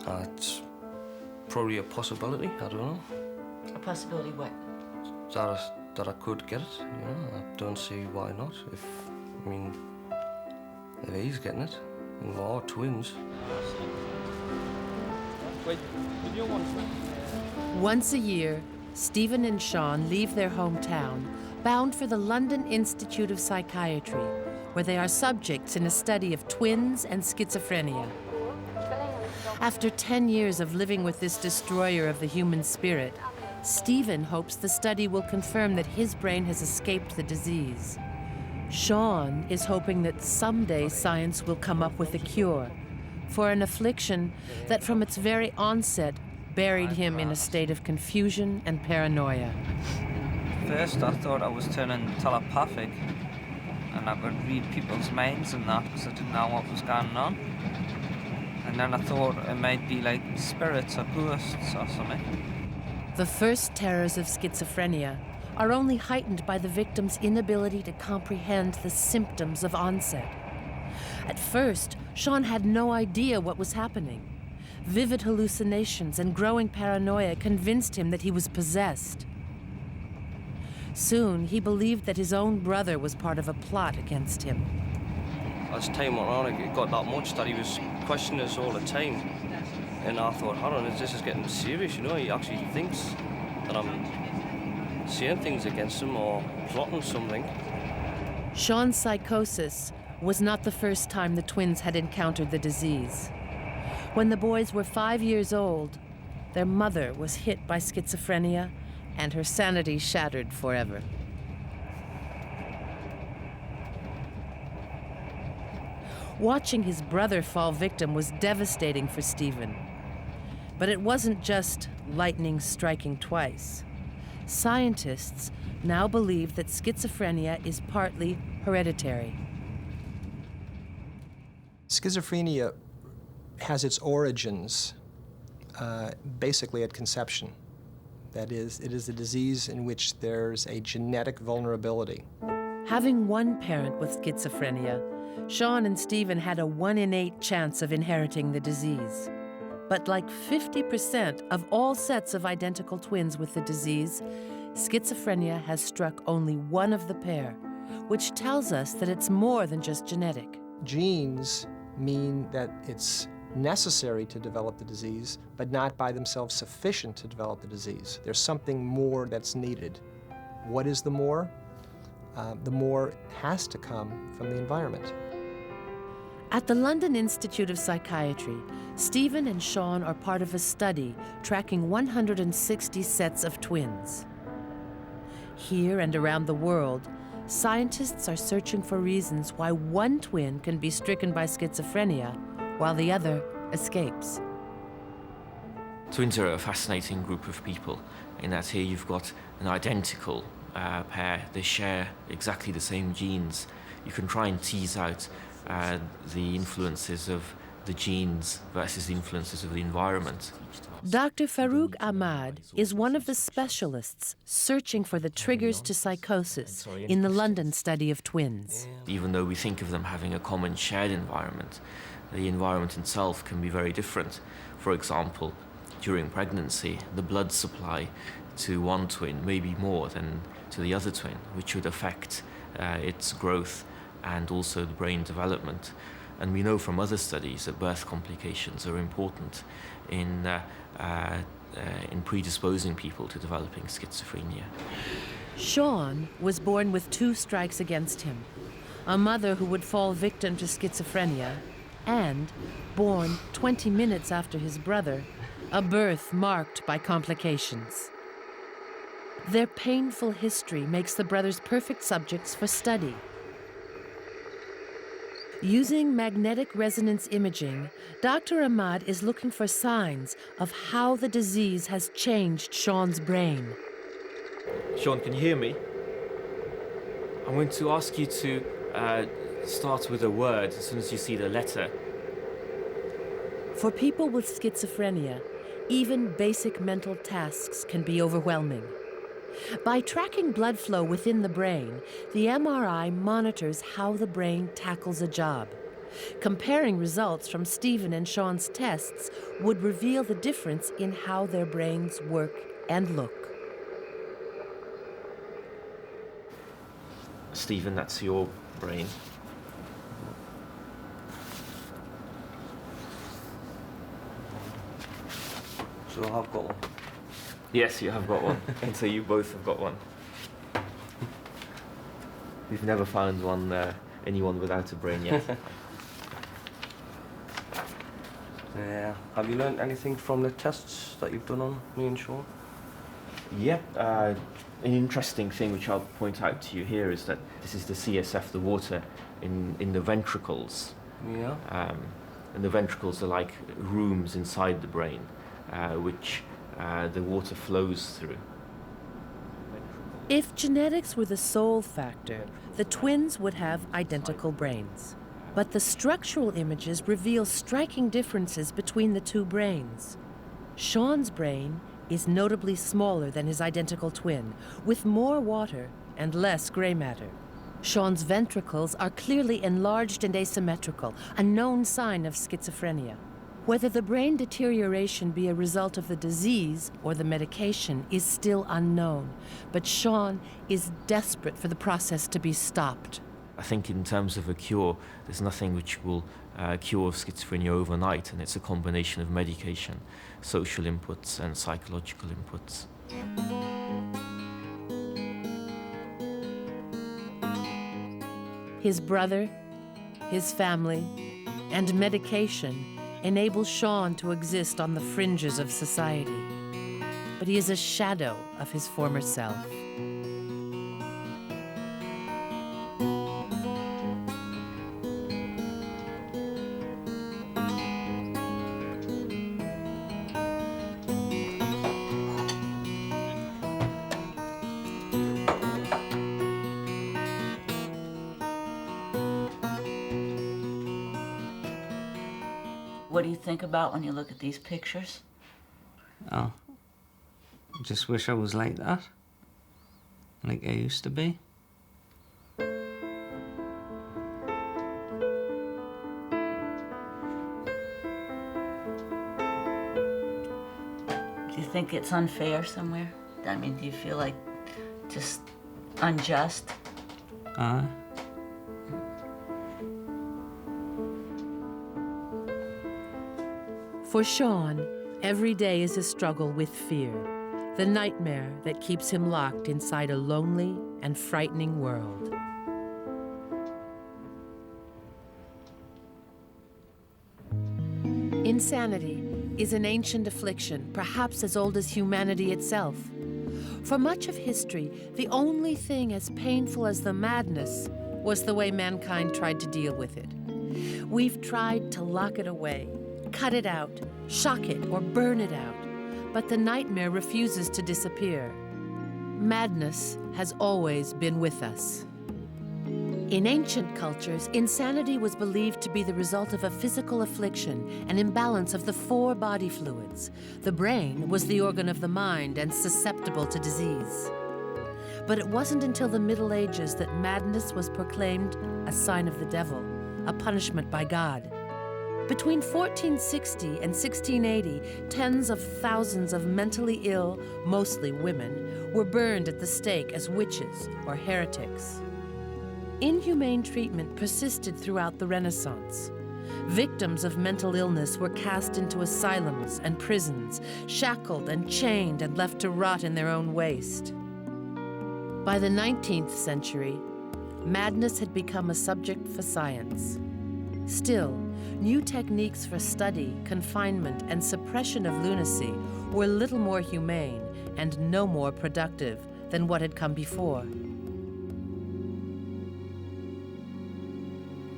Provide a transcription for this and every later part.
It's probably a possibility, I don't know. A possibility what? That I could get it, I don't see why not. If he's getting it, and we are twins. Wait, did you want to? Once a year, Stephen and Sean leave their hometown, bound for the London Institute of Psychiatry, where they are subjects in a study of twins and schizophrenia. After 10 years of living with this destroyer of the human spirit, Stephen hopes the study will confirm that his brain has escaped the disease. Sean is hoping that someday science will come up with a cure for an affliction that from its very onset buried him in a state of confusion and paranoia. First I thought I was turning telepathic and I would read people's minds and that because I didn't know what was going on. And then I thought it might be like spirits or ghosts or something. The first terrors of schizophrenia are only heightened by the victim's inability to comprehend the symptoms of onset. At first, Sean had no idea what was happening. Vivid hallucinations and growing paranoia convinced him that he was possessed. Soon, he believed that his own brother was part of a plot against him. As time went on, it got that much that he was questioning us all the time. And I thought, hold on, this is getting serious, He actually thinks that I'm saying things against him or plotting something. Sean's psychosis was not the first time the twins had encountered the disease. When the boys were 5 years old, their mother was hit by schizophrenia and her sanity shattered forever. Watching his brother fall victim was devastating for Stephen. But it wasn't just lightning striking twice. Scientists now believe that schizophrenia is partly hereditary. Schizophrenia has its origins basically at conception. That is, it is a disease in which there's a genetic vulnerability. Having one parent with schizophrenia, Sean and Stephen had a 1 in 8 chance of inheriting the disease. But like 50% of all sets of identical twins with the disease, schizophrenia has struck only one of the pair, which tells us that it's more than just genetic. Genes mean that it's necessary to develop the disease, but not by themselves sufficient to develop the disease. There's something more that's needed. What is the more? The more has to come from the environment. At the London Institute of Psychiatry, Stephen and Sean are part of a study tracking 160 sets of twins. Here and around the world, scientists are searching for reasons why one twin can be stricken by schizophrenia while the other escapes. Twins are a fascinating group of people in that here you've got an identical pair. They share exactly the same genes. You can try and tease out the influences of the genes versus the influences of the environment. Dr. Farouk Ahmad is one of the specialists searching for the triggers to psychosis in the London study of twins. Even though we think of them having a common shared environment, the environment itself can be very different. For example, during pregnancy, the blood supply to one twin may be more than to the other twin, which would affect its growth and also the brain development. And we know from other studies that birth complications are important in predisposing people to developing schizophrenia. Sean was born with 2 strikes against him: a mother who would fall victim to schizophrenia, and, born 20 minutes after his brother, a birth marked by complications. Their painful history makes the brothers perfect subjects for study. Using magnetic resonance imaging, Dr. Ahmad is looking for signs of how the disease has changed Sean's brain. Sean, can you hear me? I'm going to ask you to start with a word as soon as you see the letter. For people with schizophrenia, even basic mental tasks can be overwhelming. By tracking blood flow within the brain, the MRI monitors how the brain tackles a job. Comparing results from Stephen and Sean's tests would reveal the difference in how their brains work and look. Stephen, that's your brain. So I've got one. Yes, you have got one. And so you both have got one. We've never found anyone without a brain yet. Yeah. Have you learned anything from the tests that you've done on me and Sean? Yeah, an interesting thing which I'll point out to you here is that this is the CSF, the water in the ventricles. Yeah. And the ventricles are like rooms inside the brain, which the water flows through. If genetics were the sole factor, the twins would have identical brains. But the structural images reveal striking differences between the two brains. Sean's brain is notably smaller than his identical twin, with more water and less gray matter. Sean's ventricles are clearly enlarged and asymmetrical, a known sign of schizophrenia. Whether the brain deterioration be a result of the disease or the medication is still unknown, but Sean is desperate for the process to be stopped. I think in terms of a cure, there's nothing which will cure schizophrenia overnight, and it's a combination of medication, social inputs, and psychological inputs. His brother, his family, and medication enable Sean to exist on the fringes of society. But he is a shadow of his former self. What do you think about when you look at these pictures? Oh, I just wish I was like that, like I used to be. Do you think it's unfair somewhere? I mean, do you feel like just unjust? For Sean, every day is a struggle with fear, the nightmare that keeps him locked inside a lonely and frightening world. Insanity is an ancient affliction, perhaps as old as humanity itself. For much of history, the only thing as painful as the madness was the way mankind tried to deal with it. We've tried to lock it away, cut it out, shock it, or burn it out, but the nightmare refuses to disappear. Madness has always been with us. In ancient cultures, insanity was believed to be the result of a physical affliction, an imbalance of the 4 body fluids. The brain was the organ of the mind and susceptible to disease. But it wasn't until the Middle Ages that madness was proclaimed a sign of the devil, a punishment by God. Between 1460 and 1680, tens of thousands of mentally ill, mostly women, were burned at the stake as witches or heretics. Inhumane treatment persisted throughout the Renaissance. Victims of mental illness were cast into asylums and prisons, shackled and chained and left to rot in their own waste. By the 19th century, madness had become a subject for science. Still, new techniques for study, confinement, and suppression of lunacy were little more humane and no more productive than what had come before.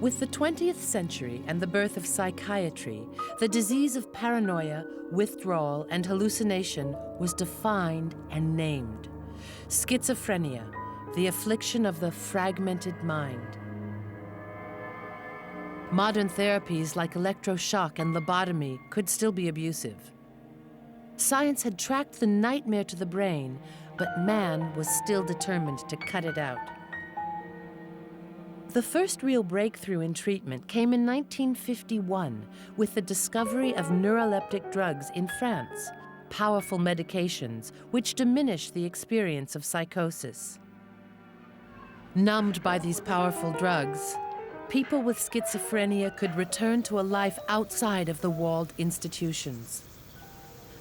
With the 20th century and the birth of psychiatry, the disease of paranoia, withdrawal, and hallucination was defined and named. Schizophrenia, the affliction of the fragmented mind. Modern therapies like electroshock and lobotomy could still be abusive. Science had tracked the nightmare to the brain, but man was still determined to cut it out. The first real breakthrough in treatment came in 1951 with the discovery of neuroleptic drugs in France, powerful medications which diminish the experience of psychosis. Numbed by these powerful drugs, people with schizophrenia could return to a life outside of the walled institutions.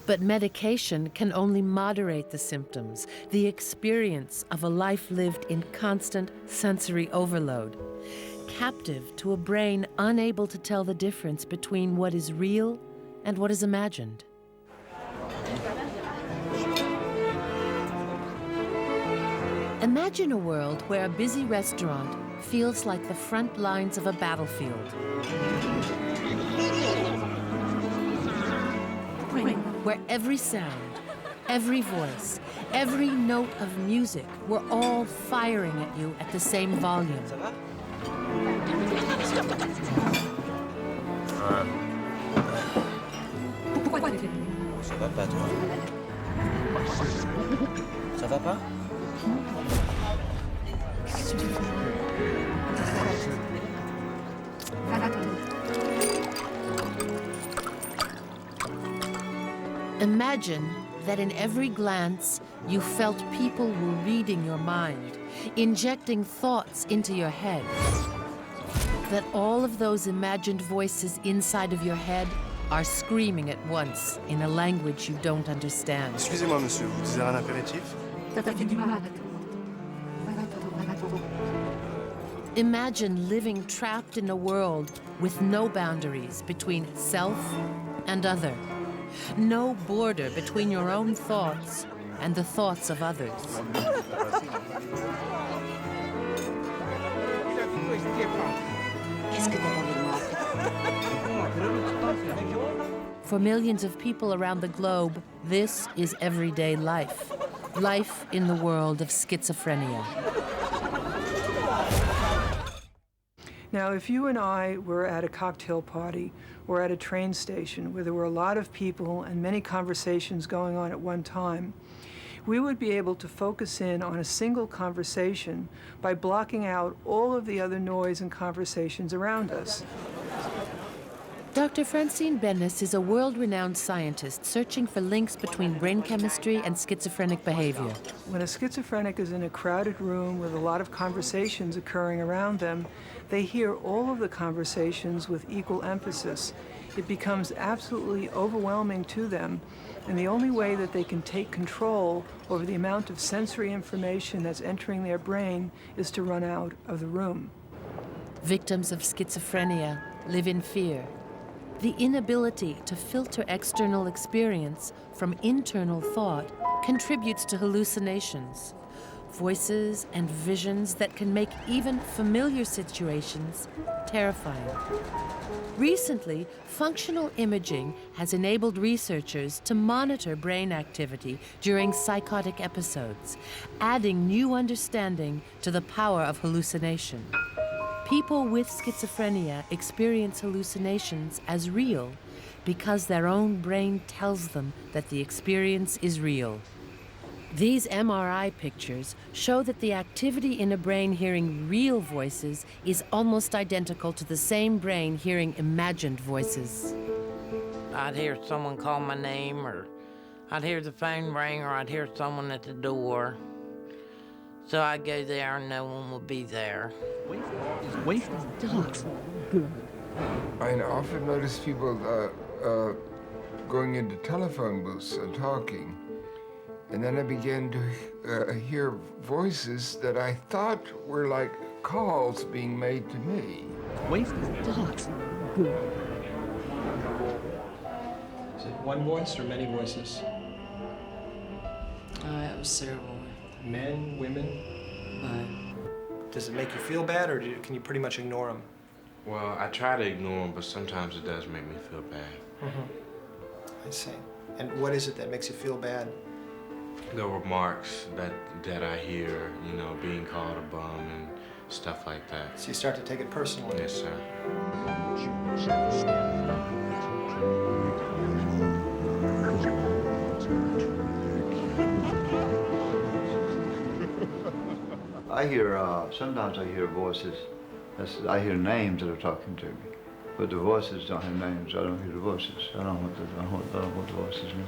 But medication can only moderate the symptoms, the experience of a life lived in constant sensory overload, captive to a brain unable to tell the difference between what is real and what is imagined. Imagine a world where a busy restaurant feels like the front lines of a battlefield. Where every sound, every voice, every note of music were all firing at you at the same volume. Ça va pas, toi? Ça va pas? Imagine that in every glance you felt people were reading your mind, injecting thoughts into your head. That all of those imagined voices inside of your head are screaming at once in a language you don't understand. Excusez-moi, monsieur, vous désirez un apéritif? Imagine living trapped in a world with no boundaries between self and other. No border between your own thoughts and the thoughts of others. For millions of people around the globe, this is everyday life. Life in the world of schizophrenia. Now, if you and I were at a cocktail party or at a train station where there were a lot of people and many conversations going on at one time, we would be able to focus in on a single conversation by blocking out all of the other noise and conversations around us. Dr. Francine Bennis is a world-renowned scientist searching for links between brain chemistry and schizophrenic behavior. When a schizophrenic is in a crowded room with a lot of conversations occurring around them, they hear all of the conversations with equal emphasis. It becomes absolutely overwhelming to them, and the only way that they can take control over the amount of sensory information that's entering their brain is to run out of the room. Victims of schizophrenia live in fear. The inability to filter external experience from internal thought contributes to hallucinations, voices and visions that can make even familiar situations terrifying. Recently, functional imaging has enabled researchers to monitor brain activity during psychotic episodes, adding new understanding to the power of hallucination. People with schizophrenia experience hallucinations as real because their own brain tells them that the experience is real. These MRI pictures show that the activity in a brain hearing real voices is almost identical to the same brain hearing imagined voices. I'd hear someone call my name, or I'd hear the phone ring, or I'd hear someone at the door. So I'd go there and no one would be there. I often notice people going into telephone booths and talking. And then I began to hear voices that I thought were like calls being made to me. Is it one voice or many voices? It was several. Men, women? Does it make you feel bad, or can you pretty much ignore them? Well, I try to ignore them, but sometimes it does make me feel bad. I see. And what is it that makes you feel bad? The remarks that I hear, you know, being called a bum and stuff like that. So you start to take it personally? Yes, sir. I hear, sometimes I hear voices I hear names that are talking to me, but the voices don't have names. I don't hear the voices. I don't know what the voices mean.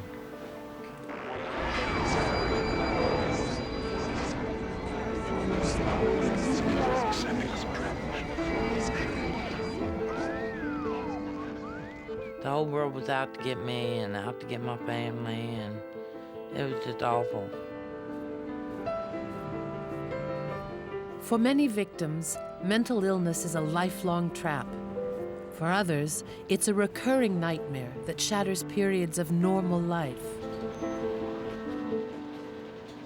The whole world was out to get me and out to get my family, and it was just awful. For many victims, mental illness is a lifelong trap. For others, it's a recurring nightmare that shatters periods of normal life.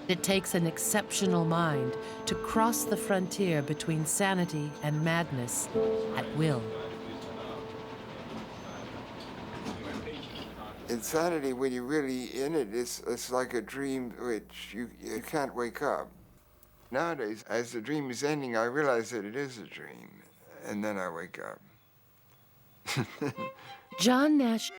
It takes an exceptional mind to cross the frontier between sanity and madness at will. Insanity, when you're really in it, it's like a dream which you can't wake up. Nowadays, as the dream is ending, I realize that it is a dream, and then I wake up. John Nash